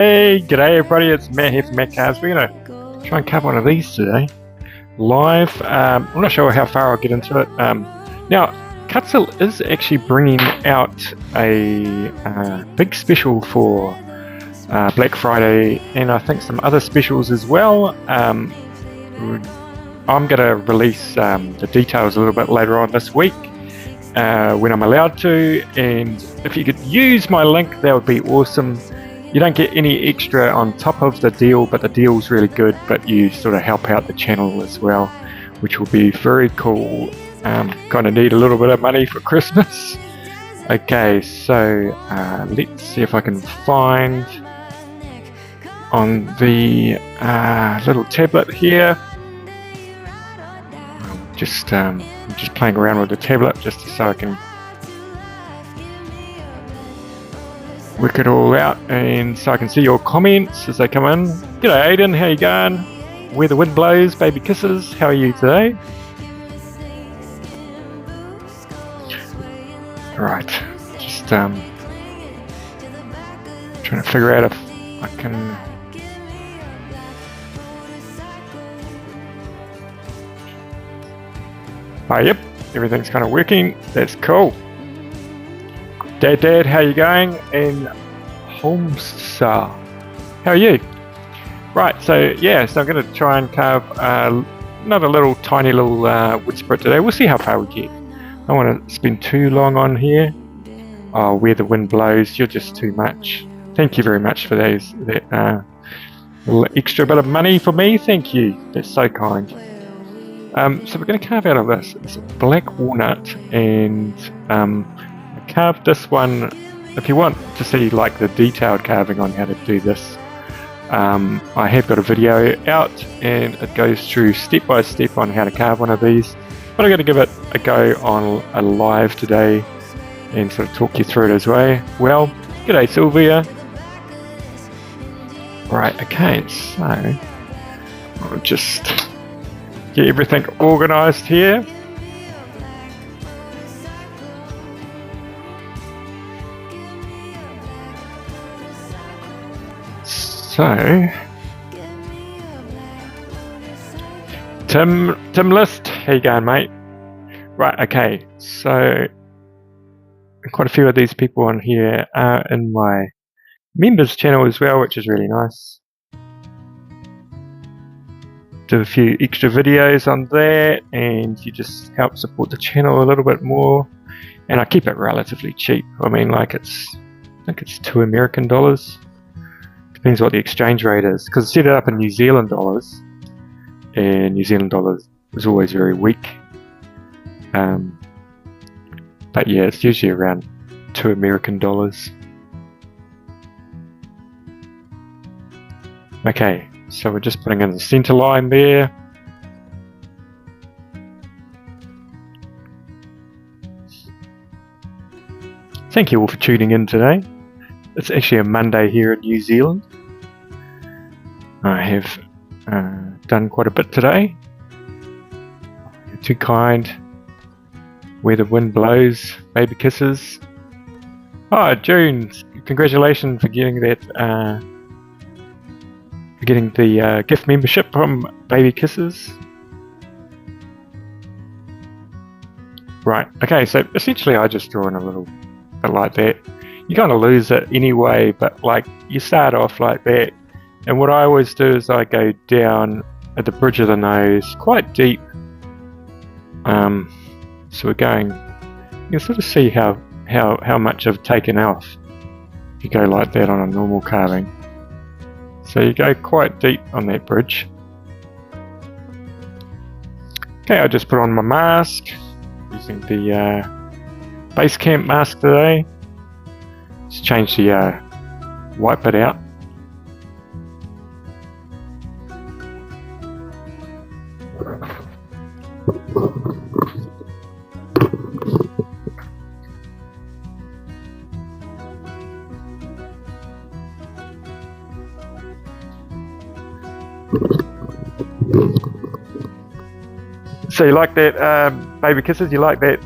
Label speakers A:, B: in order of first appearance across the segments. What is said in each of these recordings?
A: Hey, g'day everybody, it's Matt here from Matt Cars. We're going to try and carve one of these today, live. I'm not sure how far I'll get into it. Now, Kutzall is actually bringing out a big special for Black Friday, and I think some other specials as well. I'm going to release the details a little bit later on this week when I'm allowed to, and if you could use my link, that would be awesome. You don't get any extra on top of the deal, but the deal's really good, but you sort of help out the channel as well, which will be very cool. Kind of need a little bit of money for Christmas. Okay, so let's see if I can find on the little tablet here. I'm just playing around with the tablet just so I can work it all out, and so I can see your comments as they come in. G'day Aiden, how you going? Where the wind blows, baby kisses. How are you today? Right, just trying to figure out if I can. Oh, yep, everything's kind of working. That's cool. Dad, how you going? And Homesa, how are you? Right, so yeah, so I'm going to try and carve another little tiny little wood sprite today. We'll see how far we get. I don't want to spend too long on here. Oh, where the wind blows, you're just too much. Thank you very much for that little extra bit of money for me. Thank you, that's so kind. So we're going to carve out of this. It's a black walnut, and carved this one. If you want to see like the detailed carving on how to do this, I have got a video out and it goes through step by step on how to carve one of these, but I'm going to give it a go on a live today and sort of talk you through it as well. G'day Sylvia. Right, okay, so I'll just get everything organised here. So, Tim List, how you going, mate? Right, okay, so quite a few of these people on here are in my members channel as well, which is really nice. Do a few extra videos on there, and you just help support the channel a little bit more. And I keep it relatively cheap. I mean, like I think it's $2 American. Depends what the exchange rate is, because I set it up in New Zealand dollars, and New Zealand dollars was always very weak. But yeah, it's usually around $2 American. Okay, so we're just putting in the center line there. Thank you all for tuning in today. It's actually a Monday here in New Zealand. I have done quite a bit today. You're too kind. Where the wind blows, baby kisses. Oh, June! Congratulations for getting that. For getting the gift membership from Baby Kisses. Right. Okay. So essentially, I just draw in a little bit like that. You kind of lose it anyway, but like you start off like that, and what I always do is I go down at the bridge of the nose quite deep. So we're going, you can sort of see how much I've taken off if you go like that on a normal carving. So you go quite deep on that bridge. Okay, I just put on my mask using the base camp mask today. Just change the white bit out. So you like that, Baby Kisses? You like that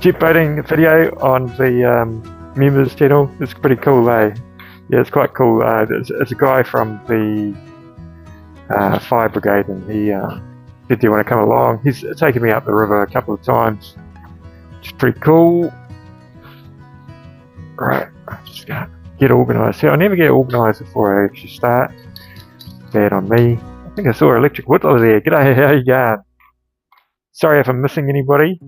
A: jet boating video on the members channel? It's pretty cool, eh? Yeah, it's quite cool. It's a guy from the fire brigade, and he said, "Do you want to come along?" He's taken me up the river a couple of times. It's pretty cool. Right, I'm just gonna get organised here. I never get organised before I actually start. Bad on me. I think I saw Electric Whittler there. G'day, how you going? Sorry if I'm missing anybody.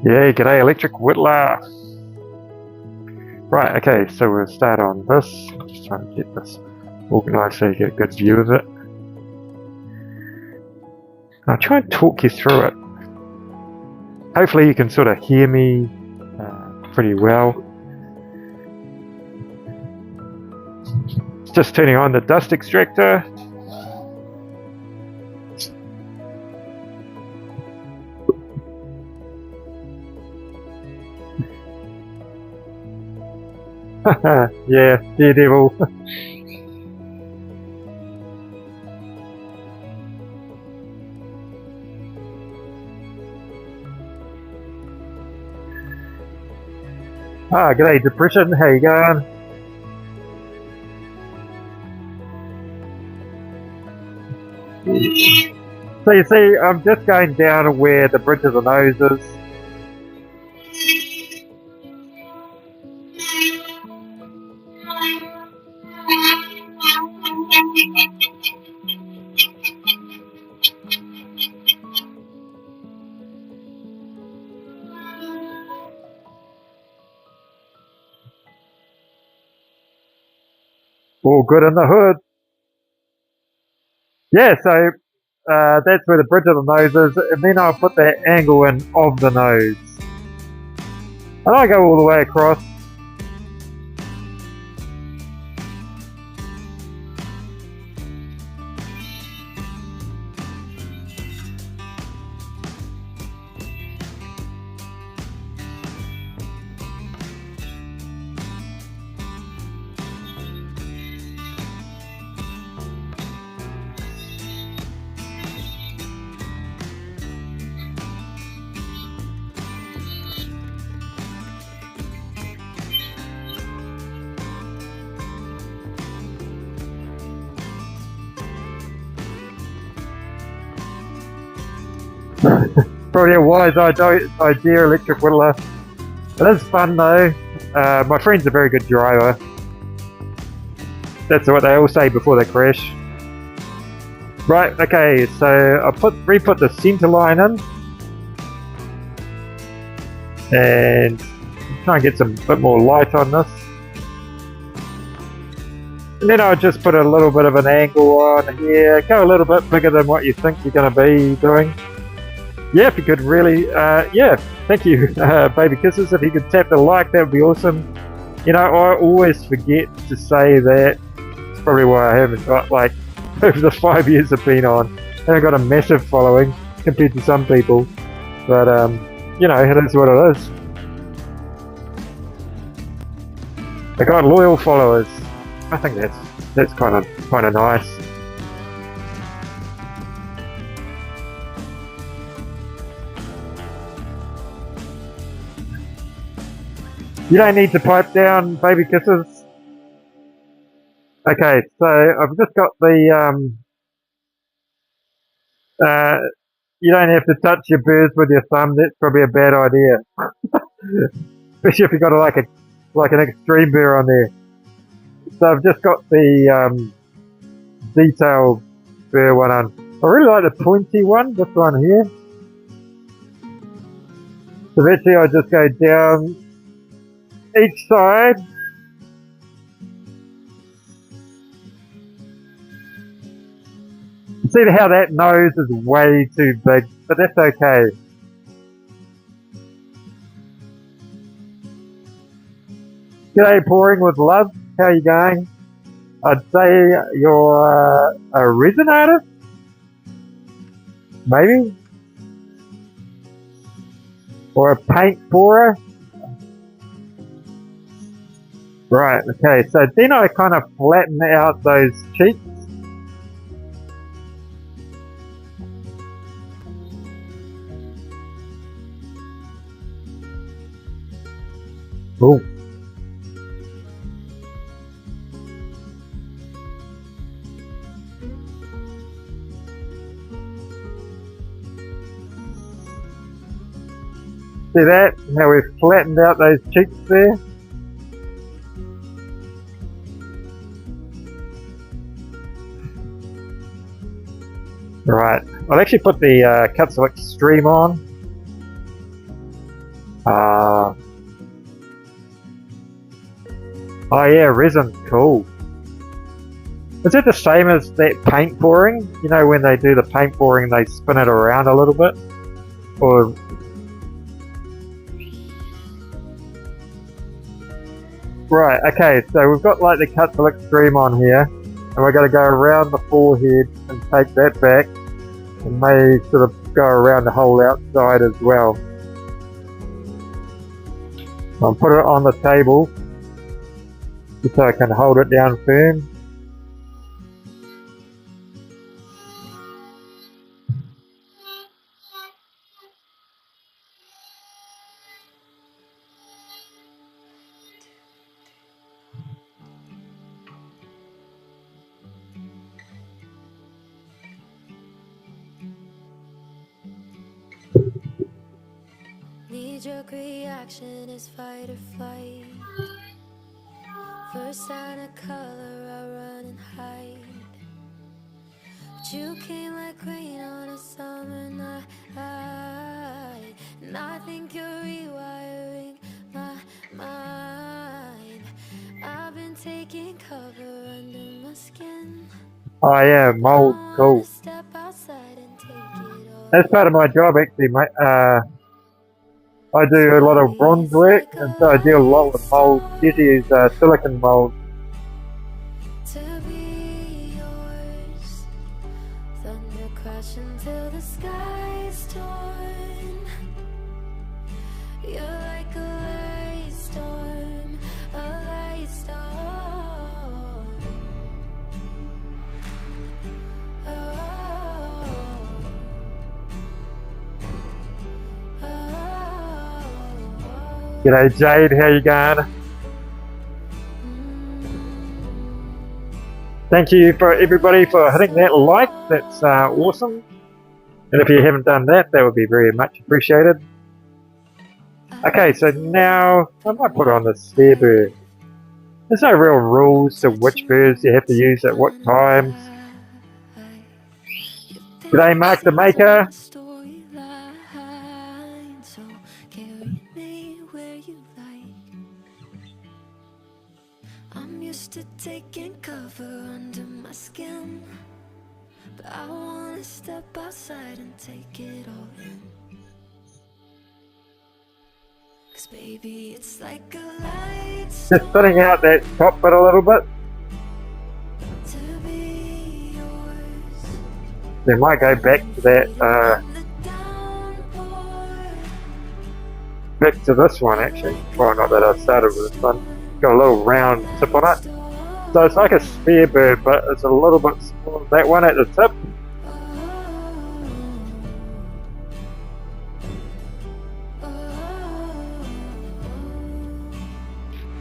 A: Yeah, g'day Electric Whittler. Right, okay, so we'll start on this. I'm just trying to get this organised so you get a good view of it. I'll try and talk you through it. Hopefully you can sort of hear me pretty well. Just turning on the dust extractor. Yeah, Daredevil. G'day Depression, how you going? So you see, I'm just going down where the bridge of the nose is. All good in the hood. Yeah, so that's where the bridge of the nose is, and then I'll put that angle in of the nose. And I go all the way across. Probably a wise idea, Electric Whittler. It is fun though. My friend's a very good driver. That's what they all say before they crash. Right, okay, so I re-put the centre line in. And try and get some bit more light on this. And then I'll just put a little bit of an angle on here. Go a little bit bigger than what you think you're going to be doing. Yeah, if you could really, yeah, thank you, Baby Kisses. If you could tap the like, that would be awesome. You know, I always forget to say that. It's probably why I haven't got, like, over the 5 years I've been on, I haven't got a massive following compared to some people. But, you know, it is what it is. I got loyal followers. I think that's kind of nice. You don't need to pipe down, Baby Kisses. Okay, so I've just got the, you don't have to touch your burrs with your thumb. That's probably a bad idea. Especially if you've got like an extreme burr on there. So I've just got the detail burr one on. I really like the pointy one, this one here. So eventually I just go down each side. See how that nose is way too big, but that's okay. G'day, Pouring with Love. How you going? I'd say you're a resin artist? Maybe? Or a paint pourer? Right, okay, so then I kind of flatten out those cheeks. Ooh. See that? How we've flattened out those cheeks there? Right, I'll actually put the Kutzall Extreme on. Oh yeah, resin, cool. Is it the same as that paint pouring? You know when they do the paint pouring they spin it around a little bit? Or... Right, okay, so we've got like the Kutzall Extreme on here, and we're going to go around the forehead and take that back, and may sort of go around the whole outside as well. I'll put it on the table, just so I can hold it down firm.
B: Knee-jerk reaction is fight or flight. First sign of color, I run and hide. But you came like rain on a summer night, and I think you're rewiring my mind. I've been taking cover under my skin.
A: Oh yeah, mold, cool.
B: Step outside and take it all.
A: That's part of my job actually, mate. I do a lot of bronze work, and so I deal a lot with mold. Usually use silicon mold.
B: To be yours, thunder crash until the sky's torn. You're like a light storm, a light storm.
A: G'day Jade, how you going? Thank you for everybody for hitting that like, that's awesome. And if you haven't done that, that would be very much appreciated. Okay, so now I might put on the spare bird. There's no real rules to which birds you have to use at what times. G'day Mark the Maker.
B: I'm used to taking cover under my skin, but I wanna step outside and take it all in. 'Cause baby, it's like a light.
A: Just thinning out that top bit a little bit.
B: To be yours.
A: They might go back to that, back to this one actually. Well, not that I started with this one. Got a little round tip on it. So it's like a spare bird, but it's a little bit smaller than that one at the tip.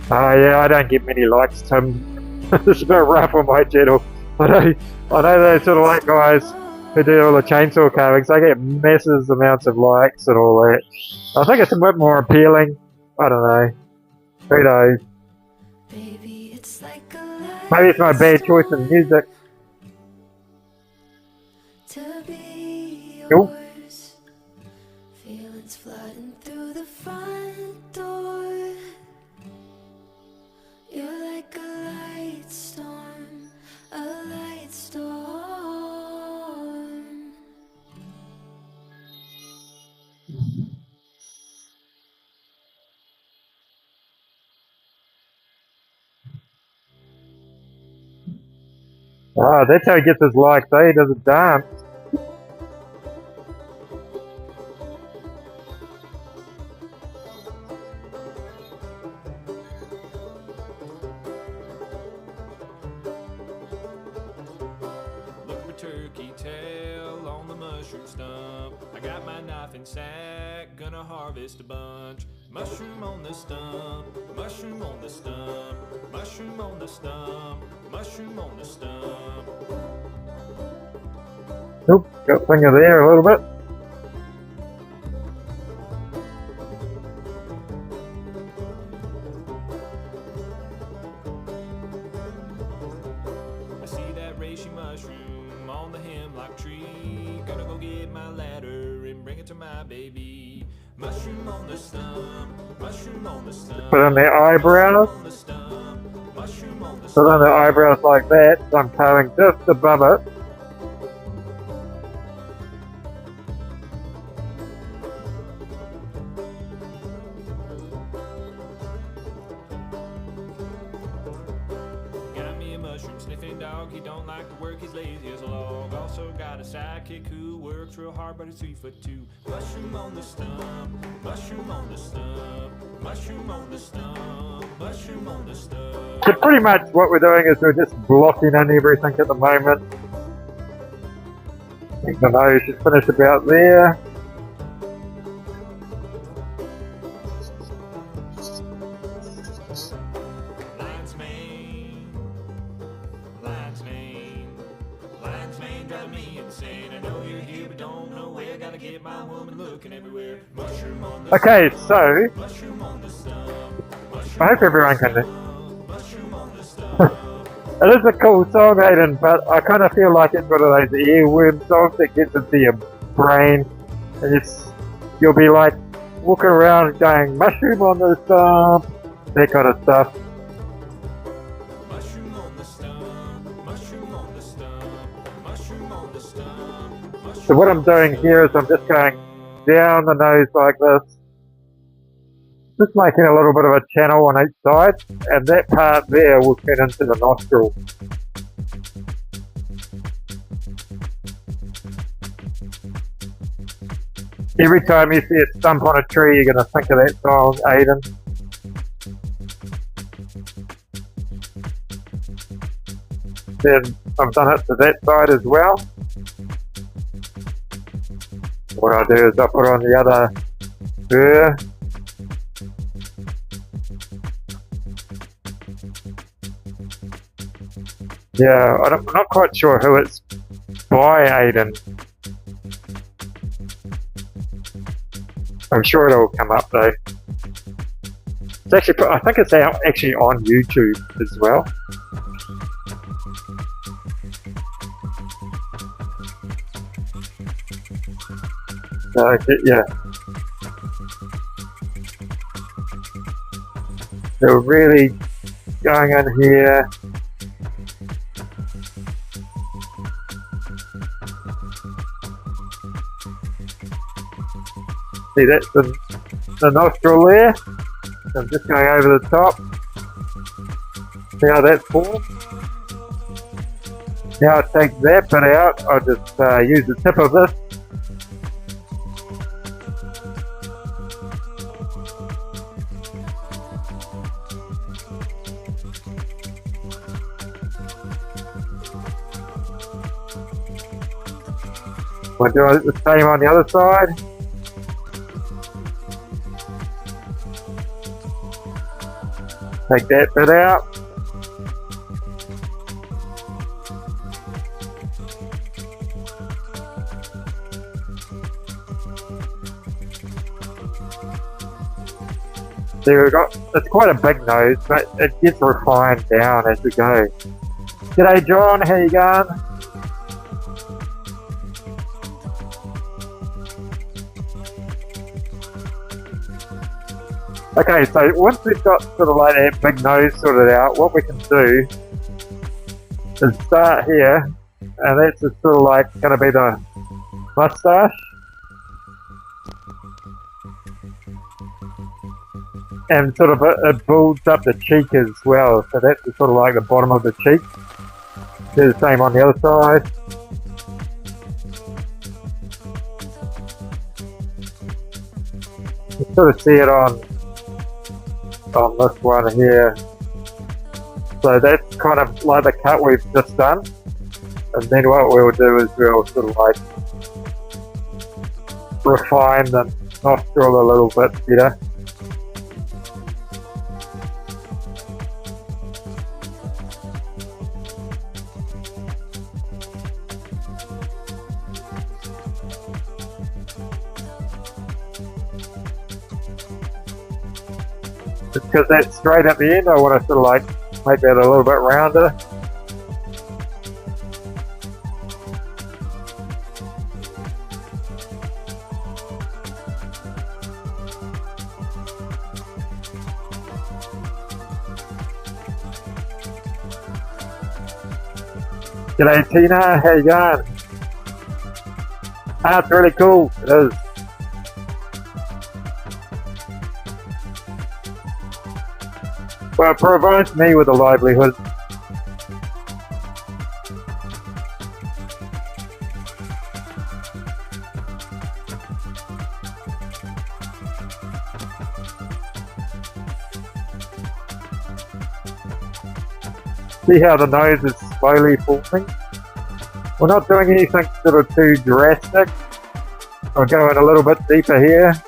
A: Oh yeah, I don't get many likes, Tim. It's a bit rough on my channel. I know those sort of like guys who do all the chainsaw carvings. They get massive amounts of likes and all that. I think it's a bit more appealing. I don't know. Who knows? Maybe it's my bad choice in music. Cool.
B: Feelings flooding through the front door. You're like a light storm, a light storm.
A: Oh, that's how he gets his likes, eh? He does a dance.
C: got my knife and sack, gonna harvest a bunch. Mushroom on the stump, mushroom on the stump, mushroom on the stump, mushroom on the stump.
A: Oop, got finger there a little bit.
C: I see that reishi mushroom on the hemlock tree. Gonna go get my ladder and bring it to my baby. Mushroom on the stump, mushroom on the stump.
A: Put on their eyebrows.
C: On the stump, mushroom on the
A: Put on their eyebrows like that. So I'm coloring just above it.
C: Got me a mushroom sniffing dog, he don't like to work, he's lazy as a log. Also got a sidekick who works real hard, but he's 3'2". Mushroom on the stump, mushroom on the stump, mushroom on the stump, mushroom on the stump.
A: So pretty much what we're doing is we're just blocking in everything at the moment. I think the nose should finish about there.
C: Lion's mane, lion's mane, lion's mane driving me insane. I know you're here, but don't know where. Gotta get my woman looking everywhere. Mushroom on the
A: Okay, so
C: mushroom on the stump,
A: I hope everyone can.
C: mushroom on the stump.
A: It is a cool song, Aiden, but I kind of feel like it's one of those earworm songs that gets into your brain, and you'll be like walking around going mushroom on the stump, that kind of stuff.
C: Mushroom on the stump, mushroom on the stump, mushroom on the stump.
A: So what I'm doing here is I'm just going down the nose like this, just making a little bit of a channel on each side, and that part there will turn into the nostril. Every time you see a stump on a tree, you're going to think of that song, Aiden. Then I've done it to that side as well. What I'll do is I'll put on the other burr. Yeah, I'm not quite sure who it's by, Aiden. I'm sure it'll come up though. It's actually, I think it's out actually on YouTube as well. So yeah, they're really going in here. See, that's the nostril there. So I'm just going over the top. See how that's formed? Now I take that bit out. I'll just use the tip of this. We'll do the same on the other side. Take that bit out. There we go. It's quite a big nose, but it gets refined down as we go. G'day John, how you going? Okay, so once we've got sort of like that big nose sorted out, what we can do is start here, and that's just sort of like going to be the mustache. And sort of it builds up the cheek as well, so that's sort of like the bottom of the cheek. Do the same on the other side. You sort of see it on this one here. So that's kind of like the cut we've just done. And then what we'll do is we'll sort of like refine the nostril a little bit better. Just because that's straight at the end, I want to sort of like make that a little bit rounder. G'day Tina, how you going? Ah, it's really cool, it is. Well, it provides me with a livelihood. See how the nose is slowly forming? We're not doing anything sort of too drastic. I'll go in a little bit deeper here.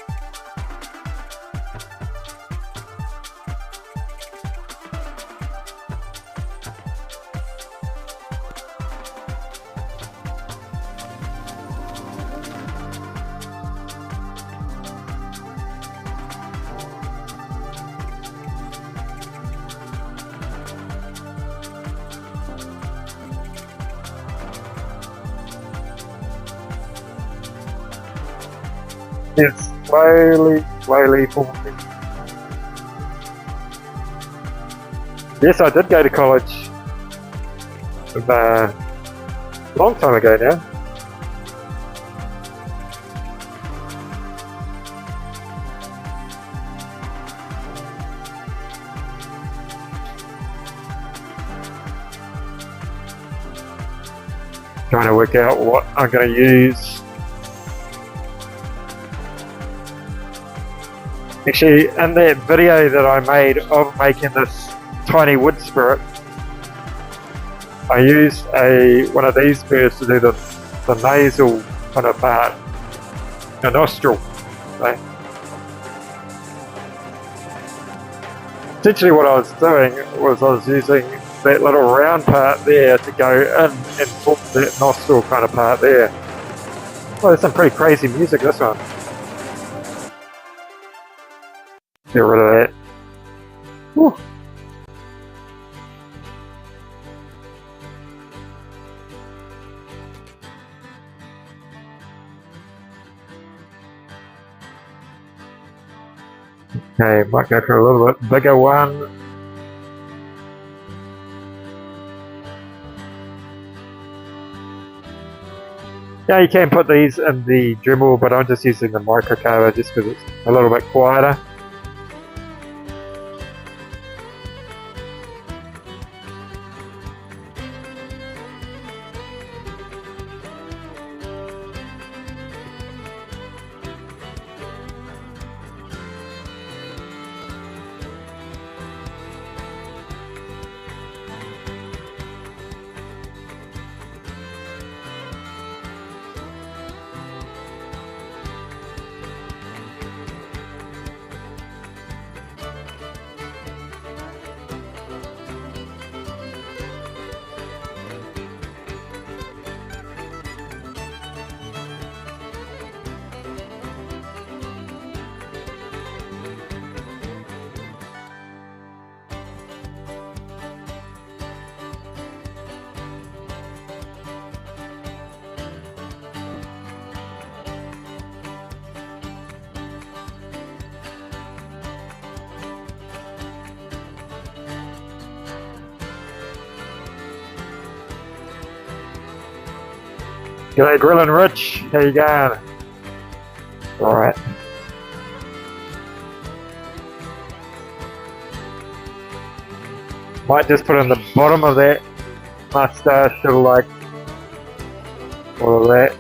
A: It's slowly forming. Yes, I did go to college a long time ago now. Trying to work out what I'm going to use. Actually, in that video that I made of making this tiny wood spirit, I used one of these burrs to do the nasal kind of part, the nostril. Right? Essentially what I was doing was I was using that little round part there to go in and form that nostril kind of part there. Well, there's some pretty crazy music, this one. Get rid of that. Whew. Okay, might go for a little bit bigger one. Yeah, you can put these in the Dremel, but I'm just using the microcarver just because it's a little bit quieter. G'day Grillin' Rich, how you going? Alright. Might just put in the bottom of that mustache, sort of like all of that.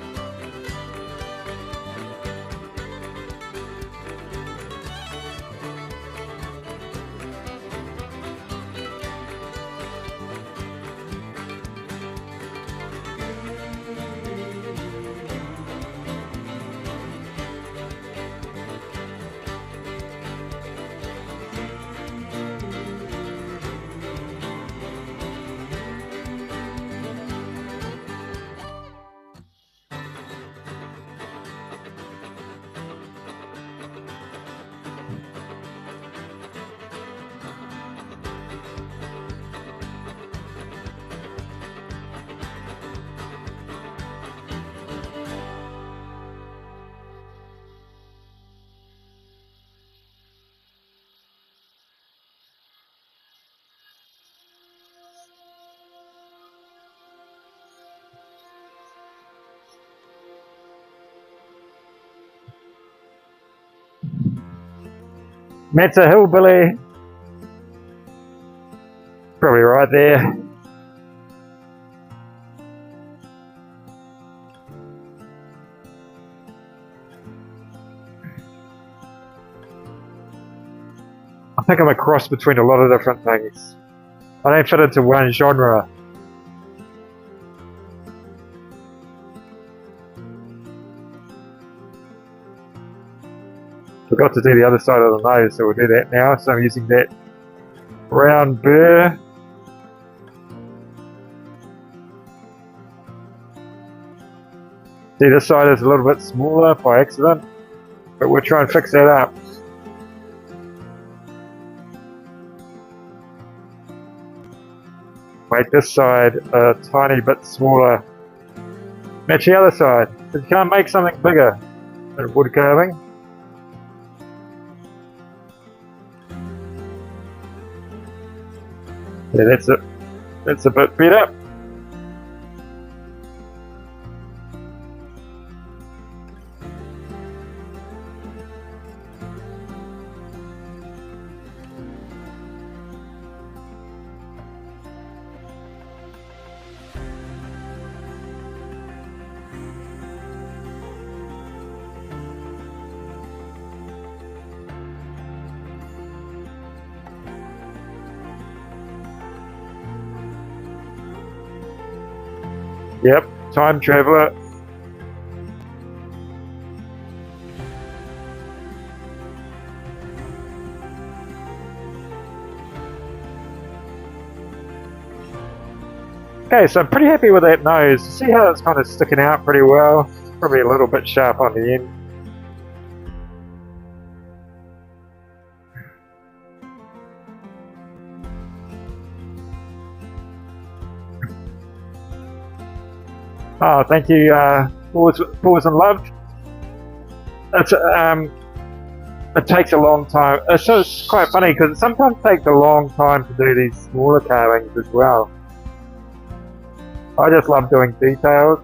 A: Matt's a hillbilly. Probably right there. I think I'm a cross between a lot of different things. I don't fit into one genre. Forgot to do the other side of the nose, so we'll do that now. So I'm using that round burr. See, this side is a little bit smaller by accident, but we'll try and fix that up. Make this side a tiny bit smaller. Match the other side. But you can't make something bigger than wood carving. Yeah, that's it. That's a bit better. Yep, time traveler. Okay, so I'm pretty happy with that nose. See how it's kind of sticking out pretty well? Probably a little bit sharp on the end. Oh, thank you, Pause and Love. It's, it takes a long time. It's quite funny because it sometimes takes a long time to do these smaller carvings as well. I just love doing details.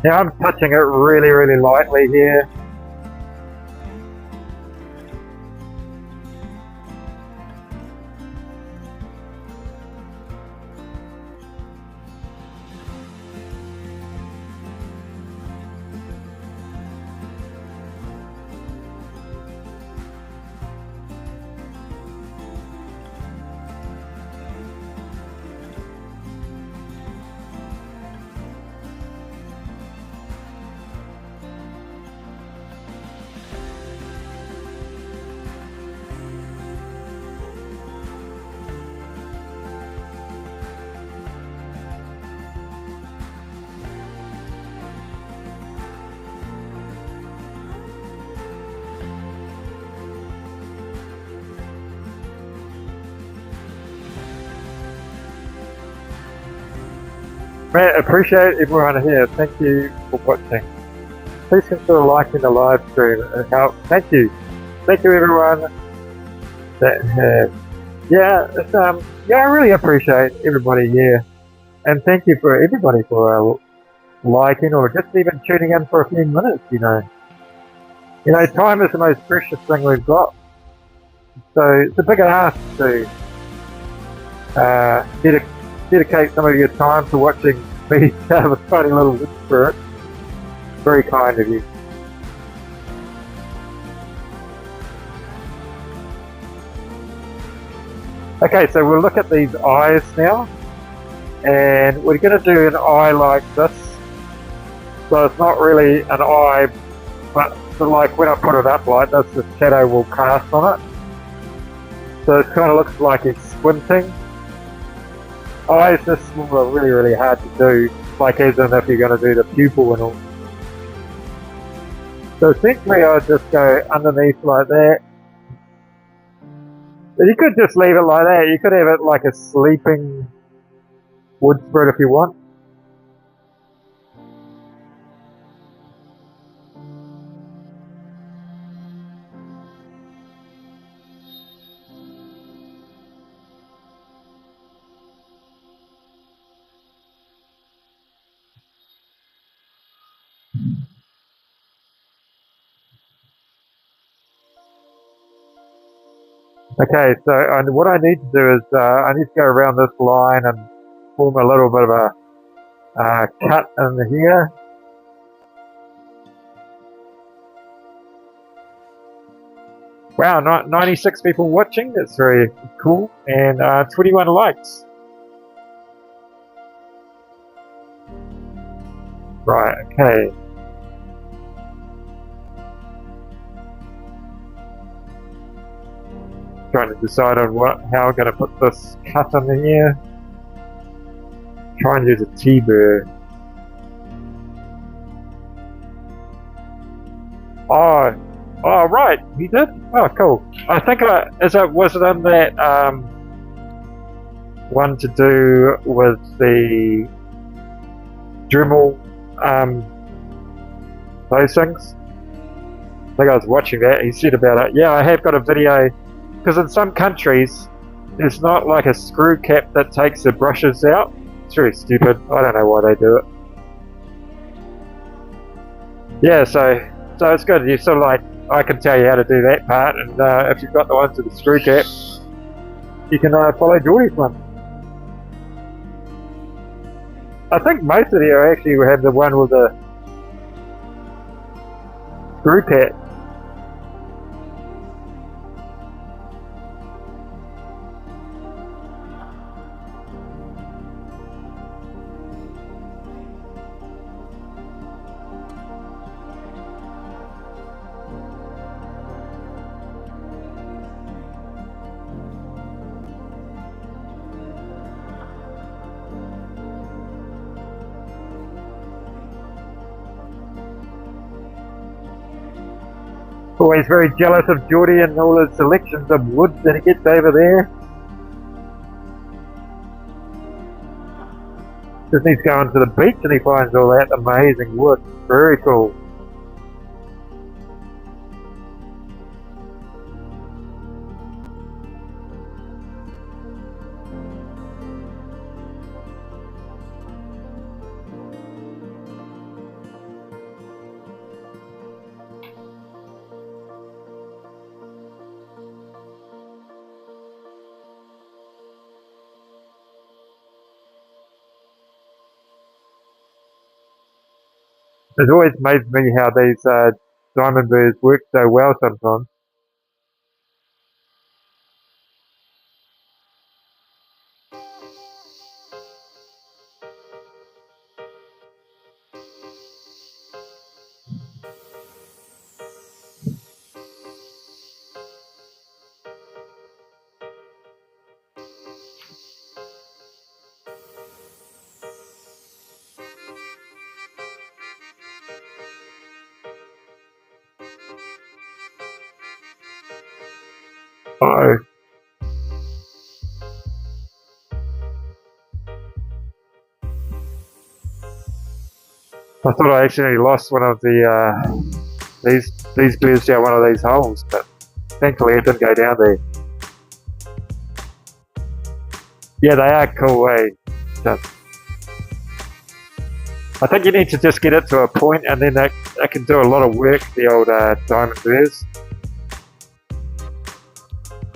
A: Now I'm touching it really, really lightly here. I appreciate everyone here. Thank you for watching. Please consider liking the live stream and help. Thank you. Thank you everyone that has. Yeah, yeah, I really appreciate everybody here. And thank you for everybody for liking or just even tuning in for a few minutes, you know. You know, time is the most precious thing we've got. So it's a big ask to dedicate some of your time to watching me have a tiny little wood spirit. Very kind of you. Okay, so we'll look at these eyes now, and we're going to do an eye like this. So it's not really an eye, but like when I put it up like this, the shadow will cast on it. So it kind of looks like it's squinting. Eyes this small are really, really hard to do, like as in if you're going to do the pupil and all. So essentially I'll just go underneath like that. But you could just leave it like that. You could have it like a sleeping wood spirit if you want. Okay, so what I need to do is I need to go around this line and form a little bit of a cut in here. Wow, 96 people watching. That's very cool. And 21 likes. Right, okay. Trying to decide on how I'm going to put this cut in here. Try and use a T-burr. Oh, right, he did? Oh, cool. I think was it in that one to do with the Dremel, those things? I think I was watching that. He said about it. Yeah, I have got a video, because in some countries, there's not like a screw cap that takes the brushes out. It's very stupid. I don't know why they do it. Yeah, so it's good. You sort of like, I can tell you how to do that part, and if you've got the ones with the screw cap, you can follow Geordie's one. I think most of you actually have the one with the screw cap. Always very jealous of Geordie and all his selections of wood that he gets over there. Just needs to go onto the beach and he finds all that amazing wood. Very cool. It's always amazed me how these diamond burrs work so well sometimes. Uh-oh. I thought I accidentally lost one of the these burrs down one of these holes, but thankfully it didn't go down there. Yeah, they are cool, eh? I think you need to just get it to a point, and then that can do a lot of work, the old diamond burrs.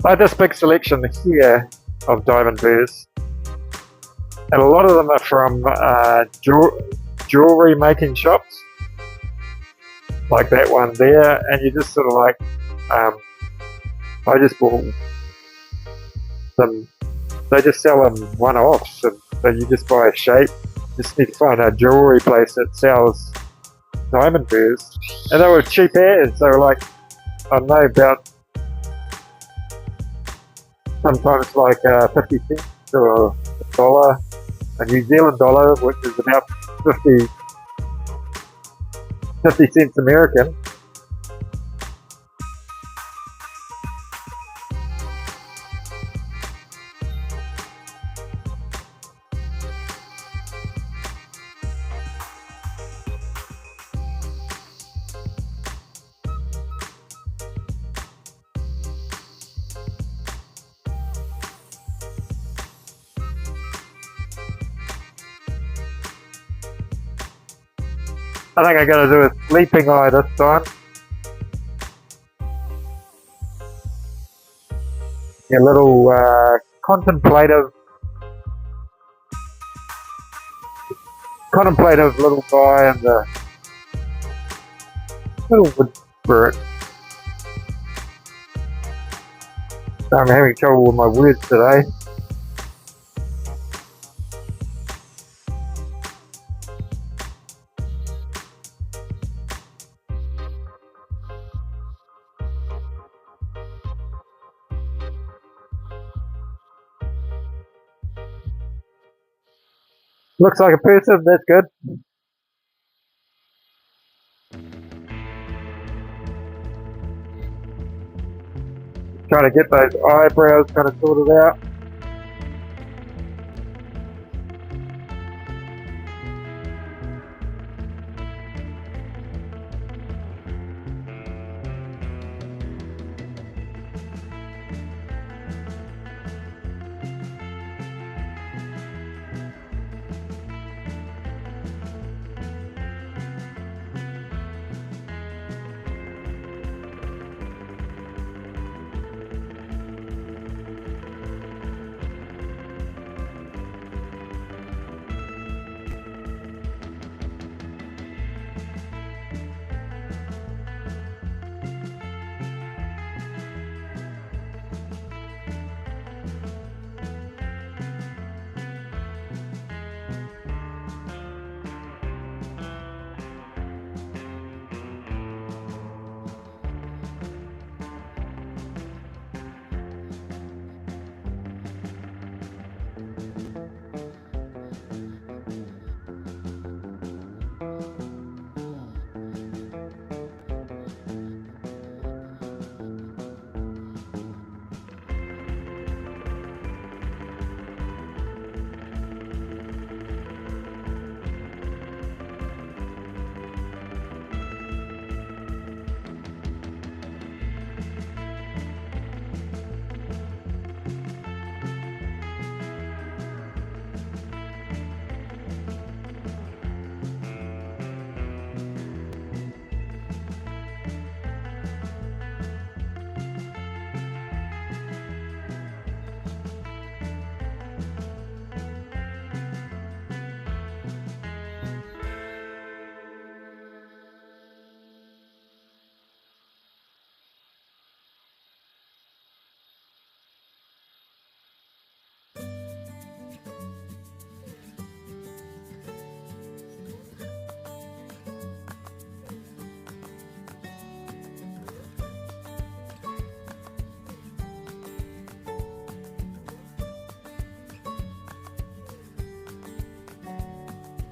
A: I have this big selection here of diamond burrs, and a lot of them are from jewelry making shops, like that one there, and you just sort of like, I just bought them. They just sell them one-offs, and so you just buy a shape. Just need to find a jewelry place that sells diamond burrs, and they were cheap as. They were like, I don't know, about sometimes like 50 cents or $1, a New Zealand dollar, which is about 50 cents American. I think I gotta do a sleeping eye this time. A little contemplative little guy and the little wood spirit. I'm having trouble with my words today. Looks like a person, that's good. Trying to get those eyebrows kind of sorted out.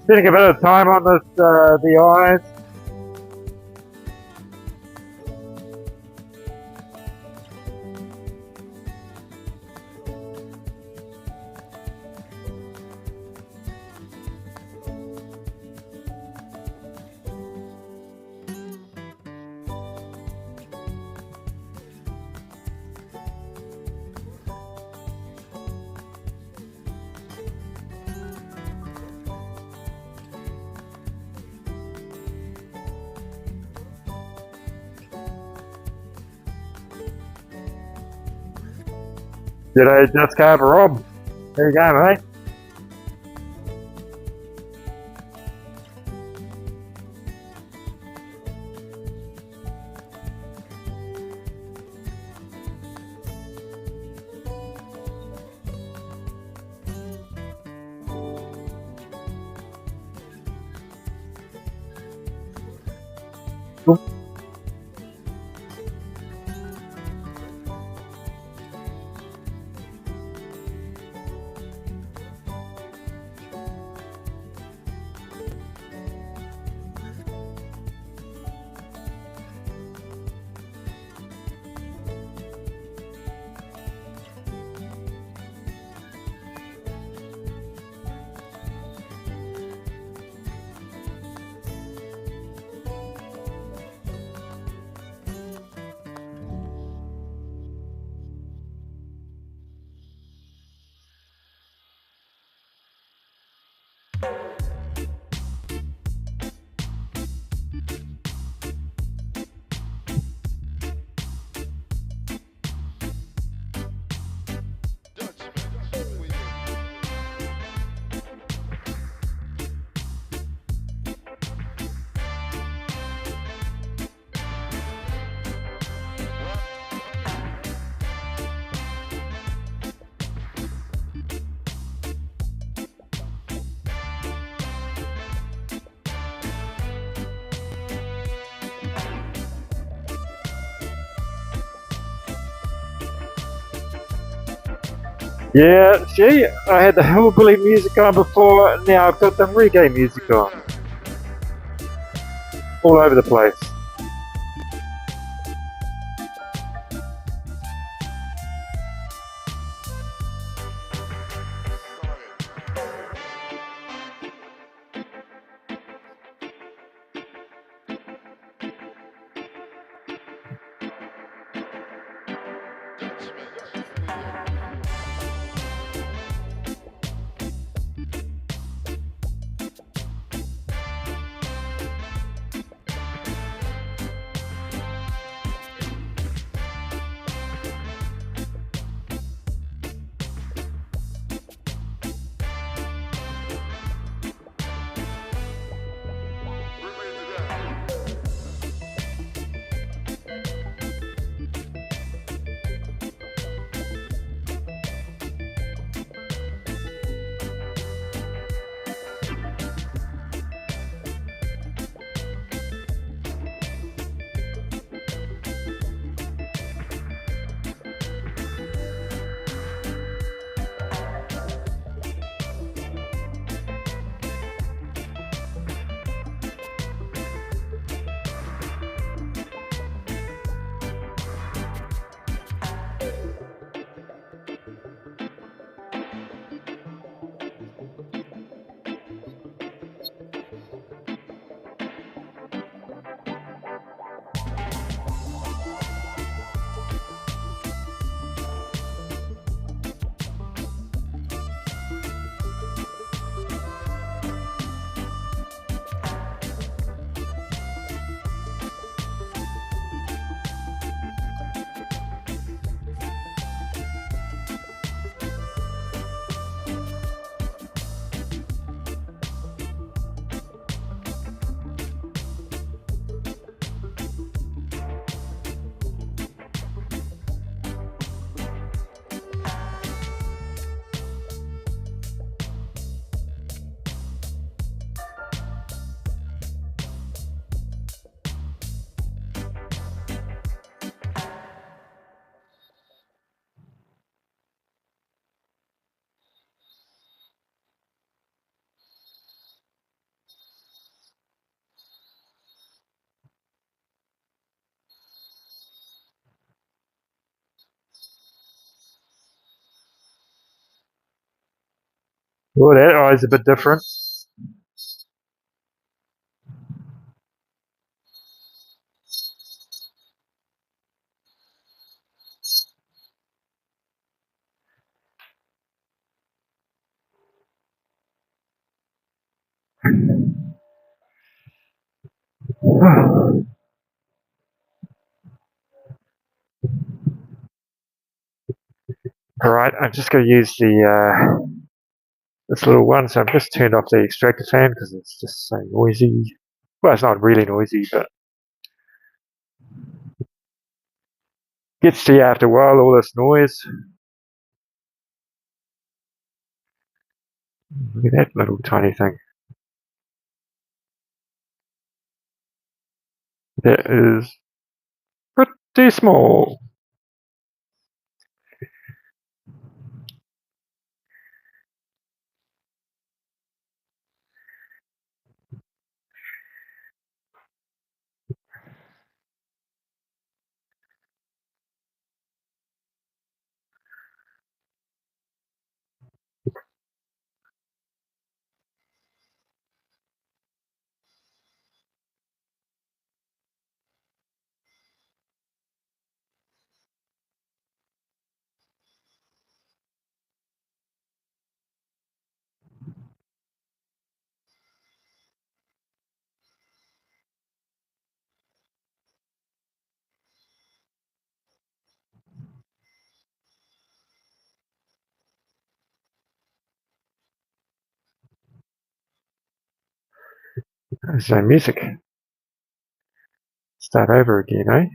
A: Spending a bit of time on this, the eyes. Did I just carve a Rob? There you go, mate. Yeah, see, I had the hillbilly music on before, now I've got the reggae music on. All over the place. Oh, that eye's a bit different. Alright, I'm just going to use the this little one, so I've just turned off the extractor fan because it's just so noisy. Well, it's not really noisy, but gets to you after a while, all this noise. Look at that little tiny thing. That is pretty small. There's no music. Start over again, eh?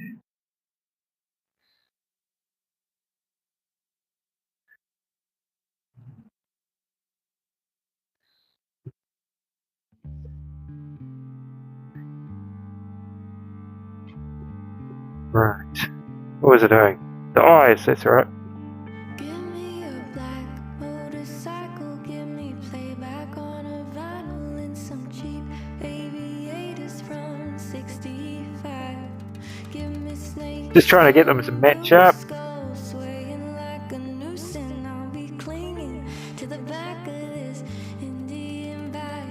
A: Right. What was it doing? The eyes, that's right.
B: Give me your black
A: Just trying to get them to match up.
B: Swaying like a noose, and I'll be clinging to the back of this Indian bag.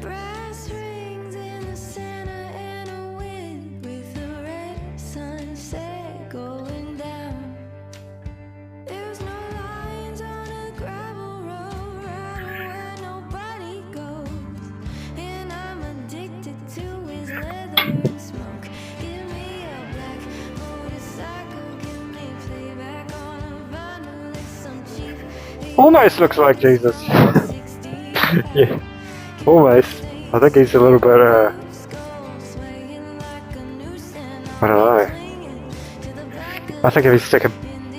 B: Brass rings in the center and a wind with a red sunset going down. There's no lines on a gravel road right where nobody goes, and I'm addicted to his leather and smoke. Give me a black motorcycle, give me playback on a vinyl and some cheap.
A: Almost looks like Jesus.
B: 60
A: Yeah, almost. I think he's a little bit,
B: swaying like a noose, and
A: I don't know. I think if he's sticking,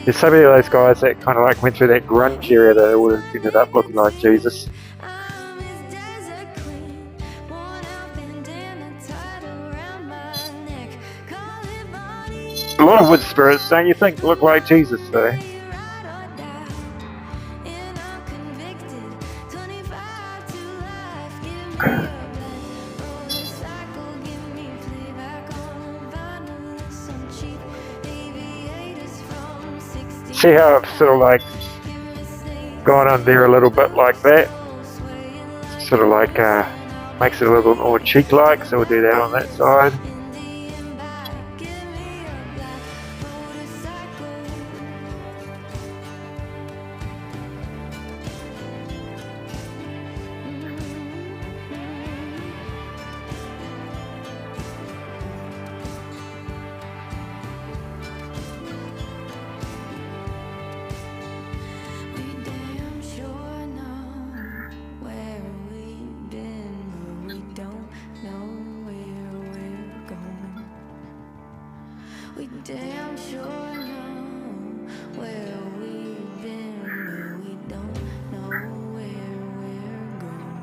A: there's so many of those guys that kind of like went through that grunge area that would have ended up looking like Jesus.
B: I'm his desert queen, worn out bandana tied around my neck. Call it Bonnie
A: A lot of wood spirits, don't you think, look like Jesus though?
B: and ride or die. And I'm convicted, 25 to life. Give me a black motorcycle, give me playback on a vinyl and some cheap aviators from 60.
A: See how I've sort of like gone on there a little bit like that? Sort of like makes it a little bit more cheek-like, so we'll do that on that side.
B: Indian bag, give me a black motorcycle. We damn sure know where we've been, but we don't know where we're going. We damn sure know where we've been, but we don't know where we're going.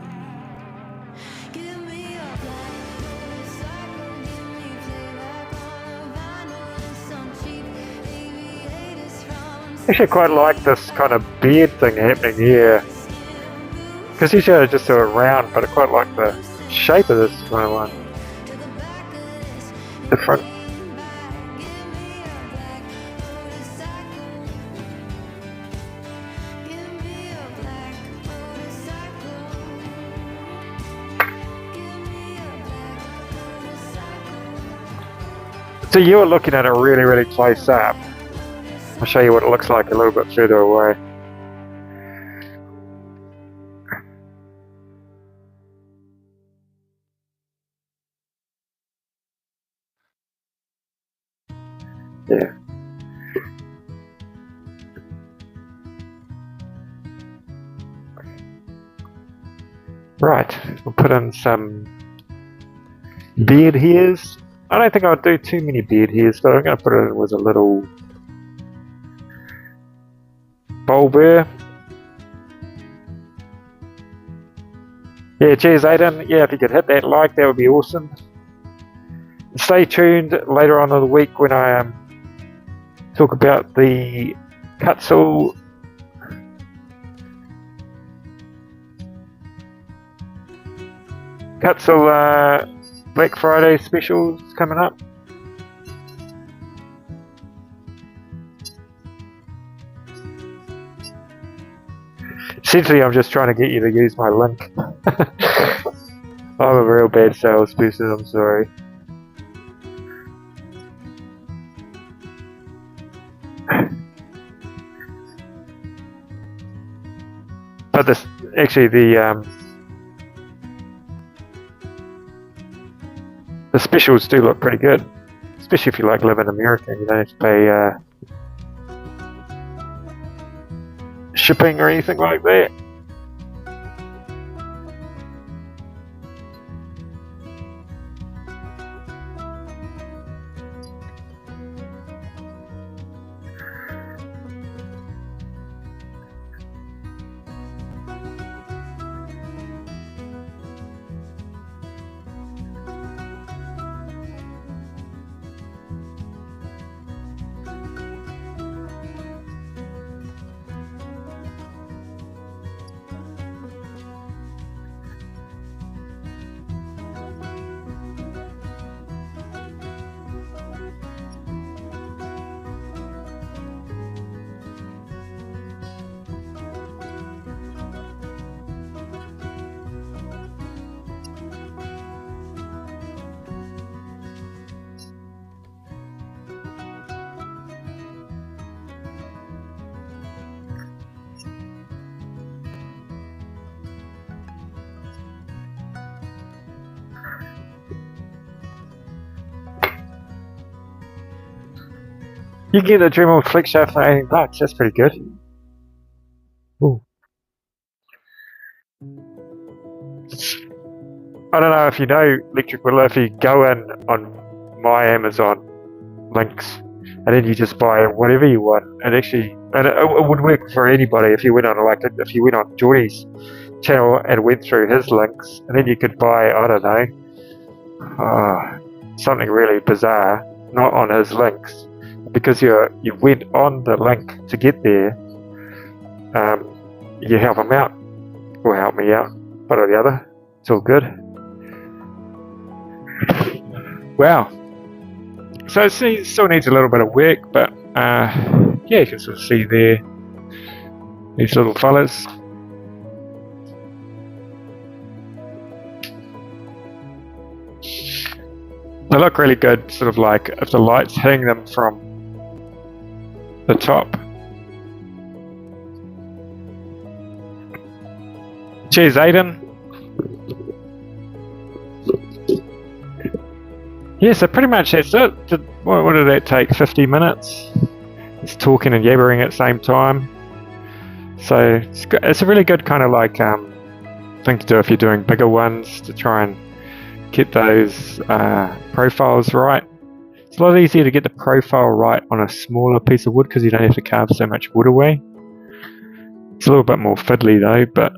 B: Give me a black motorcycle, give me playback on a vinyl and some cheap aviators from
A: Actually, I quite like this kind of beard thing happening here. Because usually I just do it round, but I quite like the shape of this kind of one.
B: to the back of this
A: Different.
B: Indian bag. Give me a black motorcycle. Give me a black motorcycle. Give me a black motorcycle.
A: So you were looking at it really, really close up. I'll show you what it looks like a little bit further away. Yeah. Right, we'll put in some beard hairs. I don't think I'll do too many beard hairs, but I'm going to put it in with a little bowl burr. Yeah, cheers Aiden. Yeah, if you could hit that like, that would be awesome. Stay tuned later on in the week when I talk about the Kutzall Black Friday specials coming up. Essentially, I'm just trying to get you to use my link. I'm a real bad salesperson, I'm sorry. But this, actually, the specials do look pretty good, especially if you like live in America. You don't have to pay shipping or anything like that. You can get the Dremel flick shaft for $18. That's pretty good. Ooh. I don't know if you know Electric Whittler, if you go in on my Amazon links and then you just buy whatever you want, and actually, and it would work for anybody if you went on if you went on Geordie's channel and went through his links, and then you could buy, I don't know, something really bizarre, not on his links, because you went on the link to get there. You help him out, or help me out, one or the other. It's all good. Wow. So it still needs a little bit of work, but yeah, you can sort of see there these little fellas. They look really good, sort of like if the light's hitting them from the top. Cheers, Aiden. Yeah, so pretty much that's it. What did that take? 50 minutes? It's talking and yabbering at the same time. So it's a really good kind of like thing to do if you're doing bigger ones, to try and get those profiles right. It's a lot easier to get the profile right on a smaller piece of wood because you don't have to carve so much wood away. It's a little bit more fiddly though, but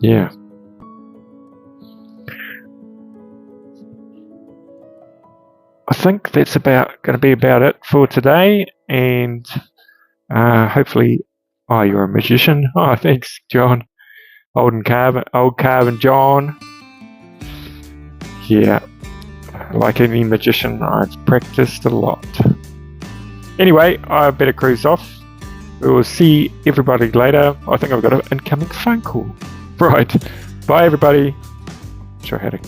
A: yeah. I think that's going to be about it for today, and hopefully, you're a magician. Oh, thanks, John. Old Carvin John. Yeah, like any magician, I've practiced a lot. Anyway, I better cruise off. We will see everybody later. I think I've got an incoming phone call. Right. Bye, everybody. Sure, had a